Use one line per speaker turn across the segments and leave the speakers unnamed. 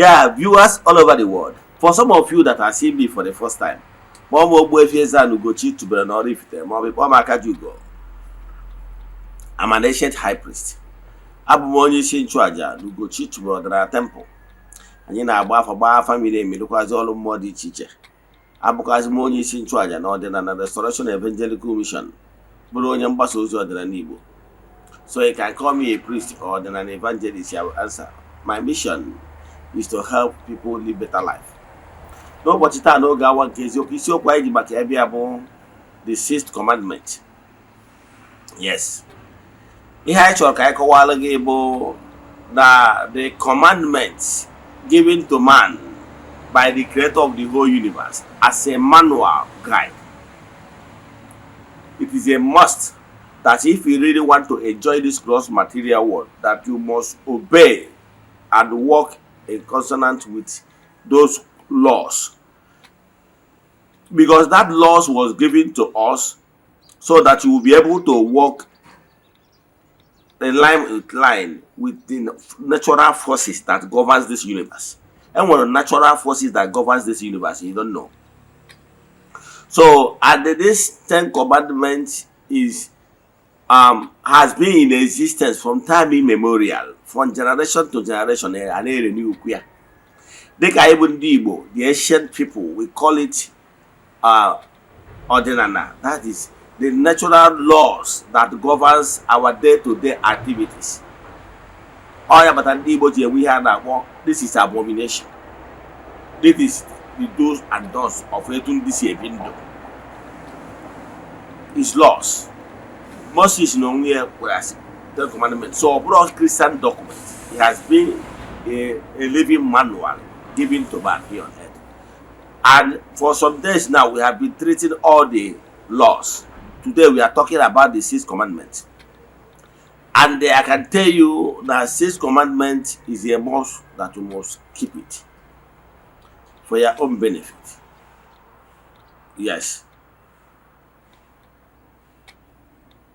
Yeah, viewers all over the world. For some of you that are seeing me for the first time, Mom Ogbuefi Ezeana ugochitubelu na Oraifite, Mom I'm an ancient high priest. Abụ m onye isi nchụaja na ugochitubelu ọdịnala temple. Anyị na-agba afa gbaa afa miri emi lụkwazị ọrụ mmụọ dị iche iche. Abụkwazị m onye isi nchụaja na ọdịnala Restoration Evangelical Mission, bụrụ onye mgbasa ozi ọdịnala Igbo. So you can call me a priest or an evangelist. I will answer. My mission is to help people live better life. No, but it's no one case. You see, the sixth commandment. Yes. The commandments given to man by the creator of the whole universe as a manual guide. It is a must that if you really want to enjoy this gross material world, that you must obey and walk in consonance with those laws. Because that laws was given to us so that you will be able to walk in line with the natural forces that governs this universe. And what are natural forces that governs this universe, you don't know. So, and this 10 commandments has been in existence from time immemorial, from generation to generation, and renew. The ancient people, we call it ordinana. That is the natural laws that governs our day-to-day activities. We have that. This is abomination. This is the do's and don'ts of this window. It's laws. Moses no where was the commandment. So a broad Christian document. It has been a living manual given to man here on earth. And for some days now we have been treating all the laws. Today we are talking about the sixth commandment. And I can tell you that sixth commandment is a must that you must keep it for your own benefit. Yes.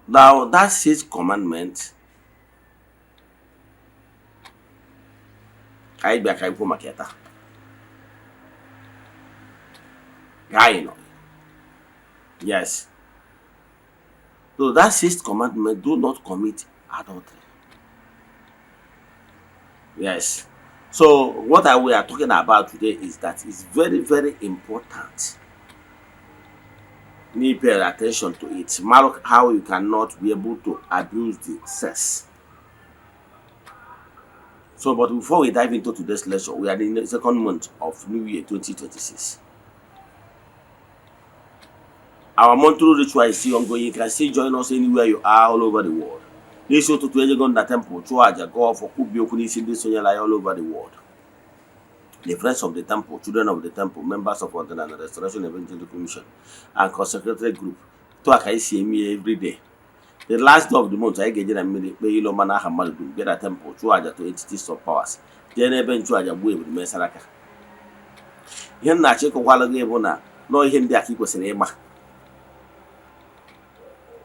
Now that sixth commandment, yes. So that sixth commandment, do not commit adultery. Yes. So what we are talking about today is that it's very, very important. Need pay attention to it. Mark how you cannot be able to abuse the sex. So, but before we dive into today's lecture, we are in the second month of New Year 2026. Our monthly ritual is still ongoing. You can still join us anywhere you are all over the world. This show to the temple, go for all over the world. The friends of the temple, children of the temple, members of the Restoration Evangelical Mission, and consecrated group. To I see me every day. The last day of the month, I get a minute, pay Lomana Hamadum, get a temple, to entities of powers. Then eventually away with Mesaraka. Yen na check a while ago, no him there keep us in Emma.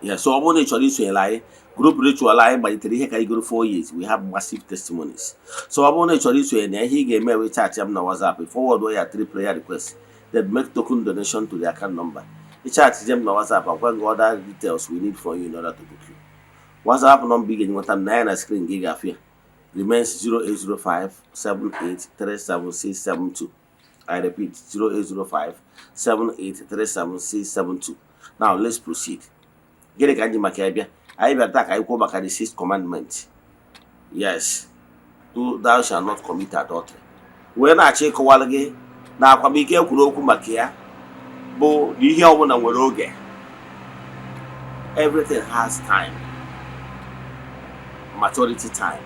Yes, so I want to lie. Group ritual line by 4 years. We have massive testimonies. So I want to introduce you and he gave me a chat on WhatsApp. Forward where 3 prayer requests that make token donation to the account number. The chat is on WhatsApp and when other details we need for you in order to book you. WhatsApp number beginning with 9 screen gigafia remains 0805 7837672. I repeat 0805 7837672. Now let's proceed. Get a candy macabia. I attack I go back at the sixth commandment. Yes. Thou shalt not commit adultery. When I check a while again, now come be careful makia. Bo you hear one and we're everything has time. Maturity time.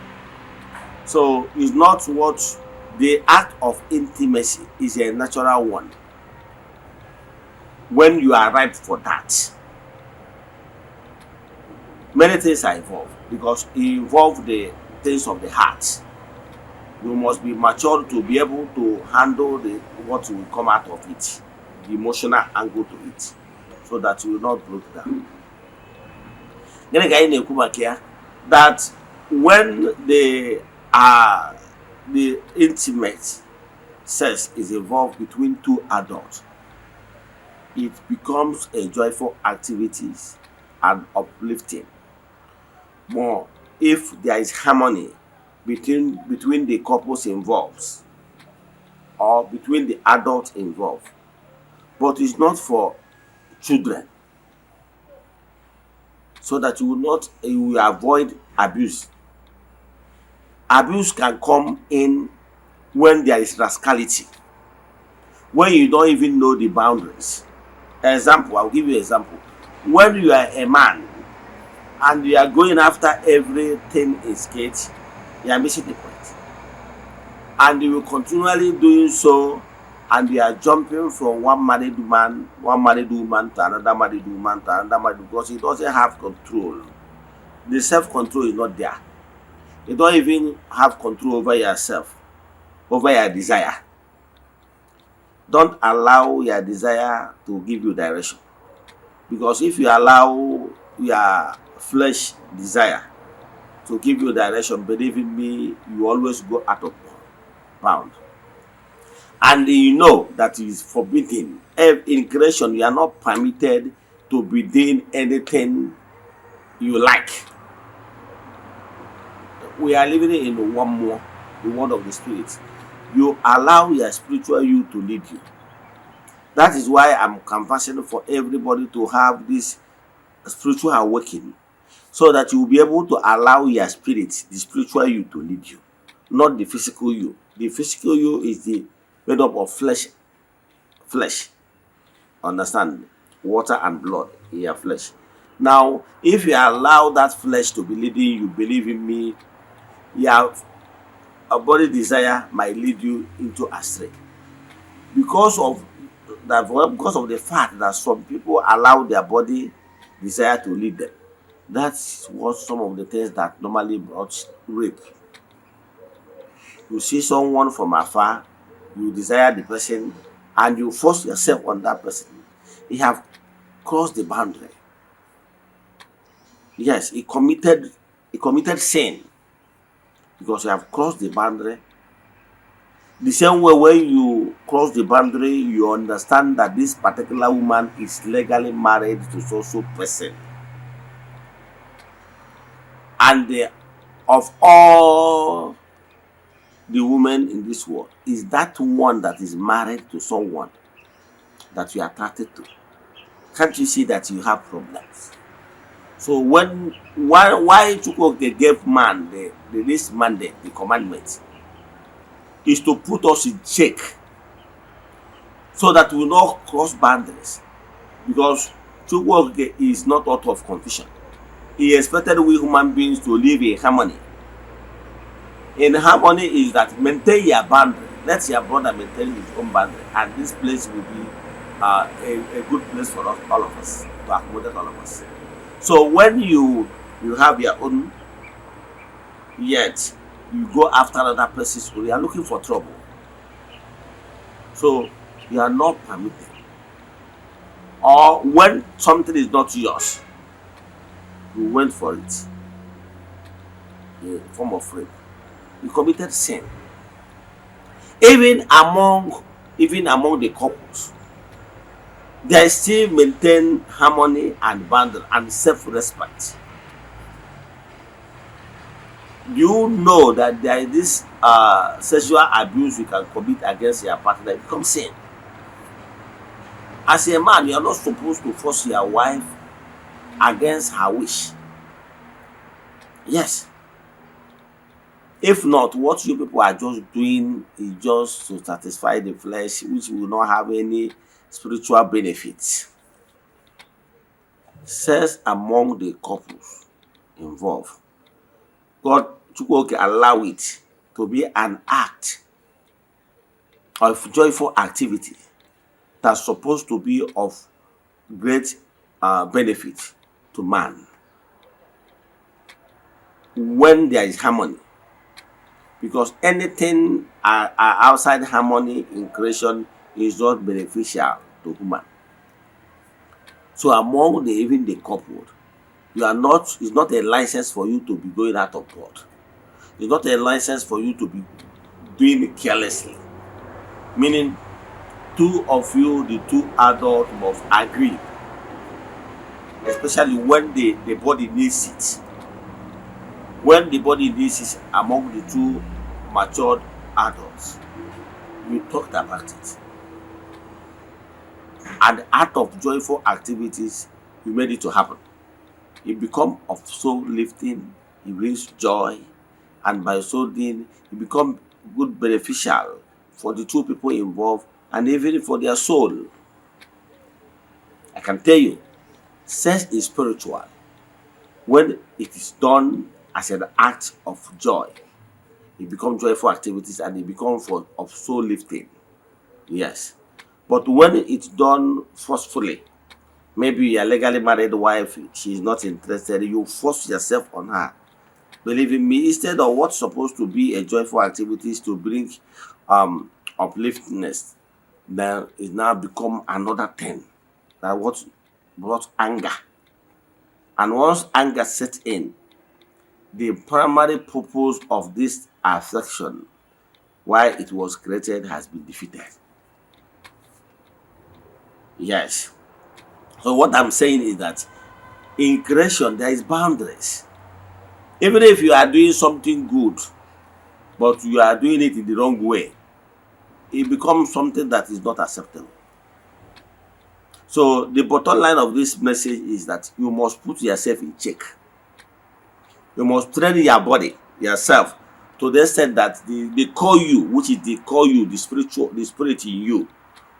So it's not what the act of intimacy is a natural one. When you are ripe for that. Many things are involved because it involves the things of the heart. You must be mature to be able to handle what will come out of it, the emotional angle to it, so that you will not break down. That when they are the intimate sex is involved between two adults, it becomes a joyful activities and uplifting. More if there is harmony between the couples involved or between the adults involved. But it's not for children, so that you will avoid abuse. Abuse can come in when there is rascality, when you don't even know the boundaries. Example, I'll give you an example. When you are a man and you are going after everything in skate, you are missing the point. And you will continually doing so, and you are jumping from one married woman to another married woman to another married, because he doesn't have control. The self-control is not there. You don't even have control over yourself, over your desire. Don't allow your desire to give you direction. Because if you allow your flesh desire to give you direction, believe in me, you always go out of bound. And you know that it is forbidden. In creation, you are not permitted to be doing anything you like. We are living in one more, the word of the Spirit. You allow your spiritual you to lead you. That is why I'm canvassing for everybody to have this spiritual awakening, so that you will be able to allow your spirit, the spiritual you, to lead you, not the physical you. The physical you is made up of flesh. Understand? Water and blood in your flesh. Now, if you allow that flesh to be leading you, believe in me, your body desire might lead you into astray. Because of the fact that some people allow their body desire to lead them. That's what some of the things that normally brought rape. You see someone from afar, you desire the person, and you force yourself on that person. He have crossed the boundary. Yes, he committed sin, because you have crossed the boundary. The same way, when you cross the boundary, you understand that this particular woman is legally married to so person. And of all the women in this world, is that one that is married to someone that you are attracted to. Can't you see that you have problems? So why Chukwuoke gave man this mandate, the commandment, is to put us in check, so that we will not cross boundaries. Because Chukwuoke is not out of confusion. He expected we human beings to live in harmony. In harmony is that maintain your boundary. Let your brother maintain his own boundary, and this place will be a good place for us, all of us, to accommodate all of us. So when you have your own, yet you go after another person's, you are looking for trouble. So you are not permitted. Or when something is not yours, you went for it, a form of rape, you committed sin. Even among the couples, they still maintain harmony and boundary and self-respect. You know that there is this sexual abuse you can commit against your partner, it becomes sin. As a man, you are not supposed to force your wife against her wish. Yes. If not, what you people are just doing is just to satisfy the flesh, which will not have any spiritual benefits. Sex among the couples involved, God Chukwuoke allow it to be an act of joyful activity that's supposed to be of great benefit to man when there is harmony. Because anything outside harmony in creation is not beneficial to human. So among even the couple, it's not a license for you to be going out of board. It's not a license for you to be doing it carelessly. meaning two of you, the two adults, must agree, especially when the body needs it. When the body needs it among the two matured adults, we talked about it. And out of joyful activities, we made it to happen. It becomes of soul lifting, it brings joy, and by so doing, it becomes good beneficial for the two people involved and even for their soul. I can tell you, sex is spiritual when it is done as an act of joy. It becomes joyful activities and it becomes of soul lifting. Yes. But when it's done forcefully, maybe you're legally married wife, she's not interested, you force yourself on her. Believe in me, instead of what's supposed to be a joyful activities to bring upliftness, then it now become another thing that what brought anger. And once anger sets in, the primary purpose of this affection, why it was created, has been defeated. Yes. So what I'm saying is that in creation there is boundaries. Even if you are doing something good, but you are doing it in the wrong way, it becomes something that is not acceptable. So the bottom line of this message is that you must put yourself in check. You must train your body, yourself, to the extent that they call you, which is they call you, the spirit in you,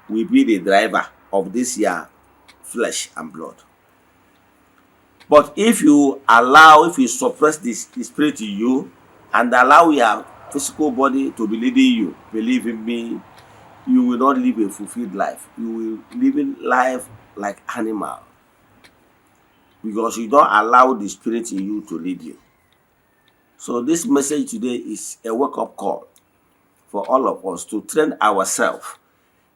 will be the driver of this your flesh and blood. But if you suppress the spirit in you and allow your physical body to be leading you, believe in me, you will not live a fulfilled life. You will live in life like animal, because you don't allow the spirit in you to lead you. So this message today is a wake-up call for all of us to train ourselves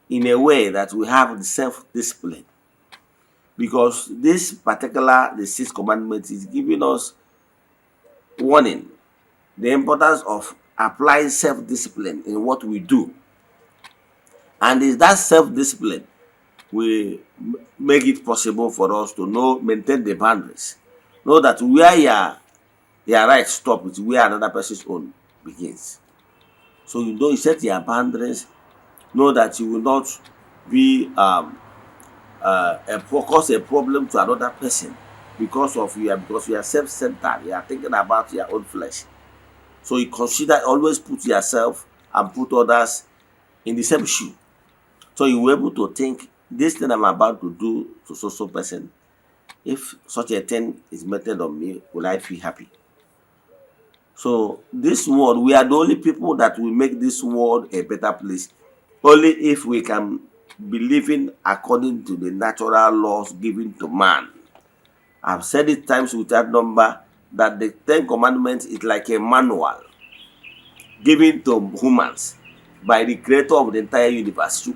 in a way that we have the self-discipline. Because this particular, the sixth commandment, is giving us warning, the importance of applying self-discipline in what we do. And is that self-discipline will make it possible for us to maintain the boundaries. Know that where your right stop is where another person's own begins. So you set your boundaries. Know that you will not be cause a problem to another person because you are self-centered. You are thinking about your own flesh. So you always put yourself and put others in the same shoe. So you will be able to think, this thing I'm about to do to so person, if such a thing is meted on me, will I feel happy? So this world, we are the only people that will make this world a better place. Only if we can be living according to the natural laws given to man. I've said it times without number that the 10 Commandments is like a manual given to humans by the creator of the entire universe to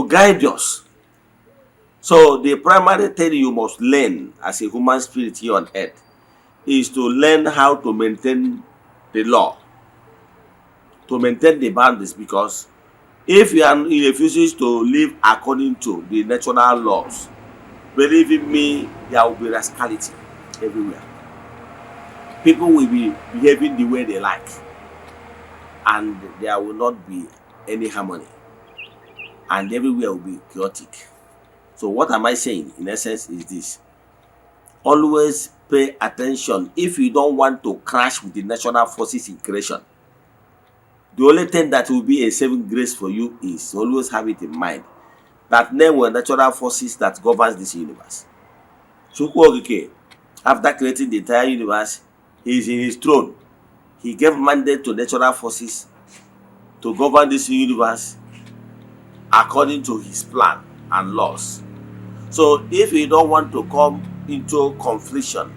guide us. So the primary thing you must learn as a human spirit here on earth is to learn how to maintain the law, to maintain the boundaries, because if he refuses to live according to the natural laws, believe in me, there will be rascality everywhere. People will be behaving the way they like, and there will not be any harmony, and everywhere will be chaotic. So what am I saying in essence is this: always pay attention if you don't want to crash with the natural forces in creation. The only thing that will be a saving grace for you is always have it in mind that there were natural forces that governs this universe. After creating the entire universe, he is in his throne. He gave mandate to natural forces to govern this universe according to his plan and laws. So if you don't want to come into confliction,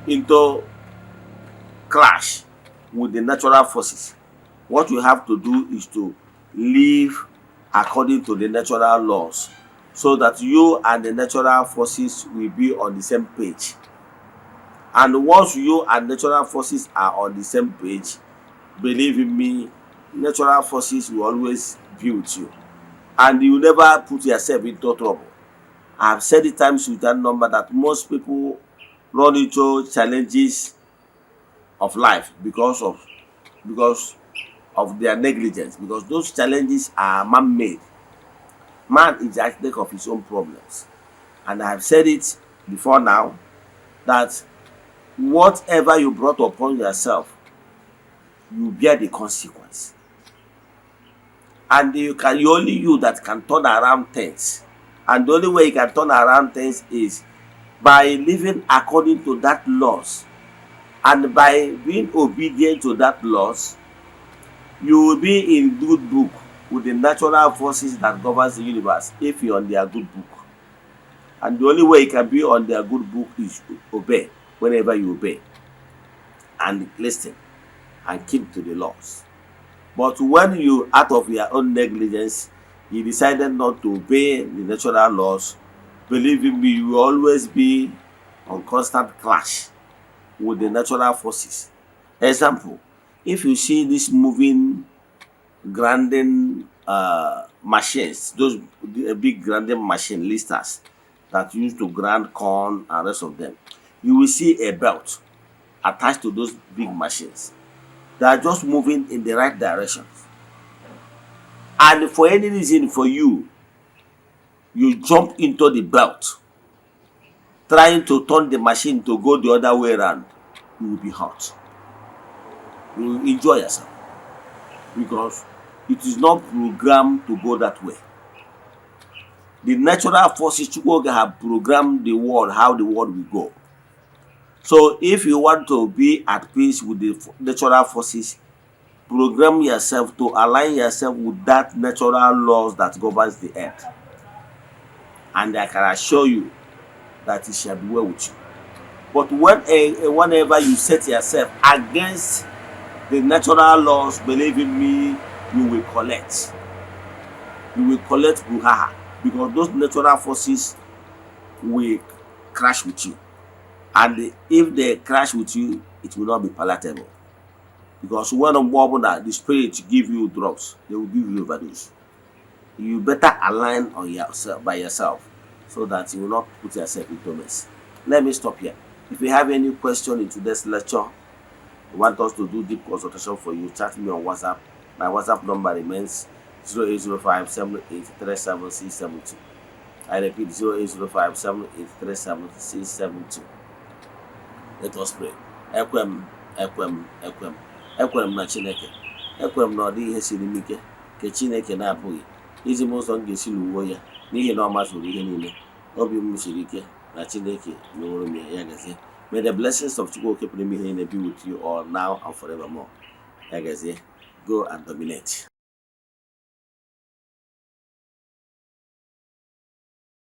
into clash with the natural forces, what you have to do is to live according to the natural laws, so that you and the natural forces will be on the same page. And once you and natural forces are on the same page, believe in me, natural forces will always be with you, and you never put yourself into trouble. I've said it times without number that most people run into challenges of life because of their negligence, because those challenges are man-made. Man is the architect of his own problems. And I have said it before now that whatever you brought upon yourself, you bear the consequence. And only you that can turn around things. And the only way you can turn around things is by living according to that laws. And by being obedient to that laws, you will be in good book with the natural forces that governs the universe if you're on their good book. And the only way you can be on their good book is to obey whenever you obey and listen and keep to the laws. But when you, out of your own negligence, you decided not to obey the natural laws, believe me, you will always be on constant clash with the natural forces. Example, if you see this moving grinding machines, those big grinding machine listers that used to grind corn and rest of them, you will see a belt attached to those big machines. They are just moving in the right direction. And for any reason for you jump into the belt, trying to turn the machine to go the other way around, you will be hurt. You will enjoy yourself because it is not programmed to go that way. The natural forces Chukwuoga have programmed the world how the world will go. So if you want to be at peace with the natural forces, program yourself to align yourself with that natural laws that governs the earth. And I can assure you that it shall be well with you. But whenever you set yourself against the natural laws, believe in me, you will collect. You will collect brouhaha because those natural forces will crash with you. And if they crash with you, it will not be palatable. Because when the spirit give you drugs, they will give you overdose. You better align on yourself by yourself so that you will not put yourself into mess. Let me stop here. If you have any question in today's lecture, you want us to do deep consultation for you, chat me on WhatsApp. My WhatsApp number remains 0805-783-7672. I repeat, 0805-783-7672. Let us pray. Ekwem na Chineke. Ekwem na ọ dị ihe siri m ike ka Chineke na-apụghị iji m ụzọ m ga-esi lụwo ya n'ihi na ọ masịrị ihe niile. Obi m siri ike na Chineke meworo m ya gazie. May the blessings of Chukwuoke be with you all now and forevermore. Ya gazie. Go and dominate.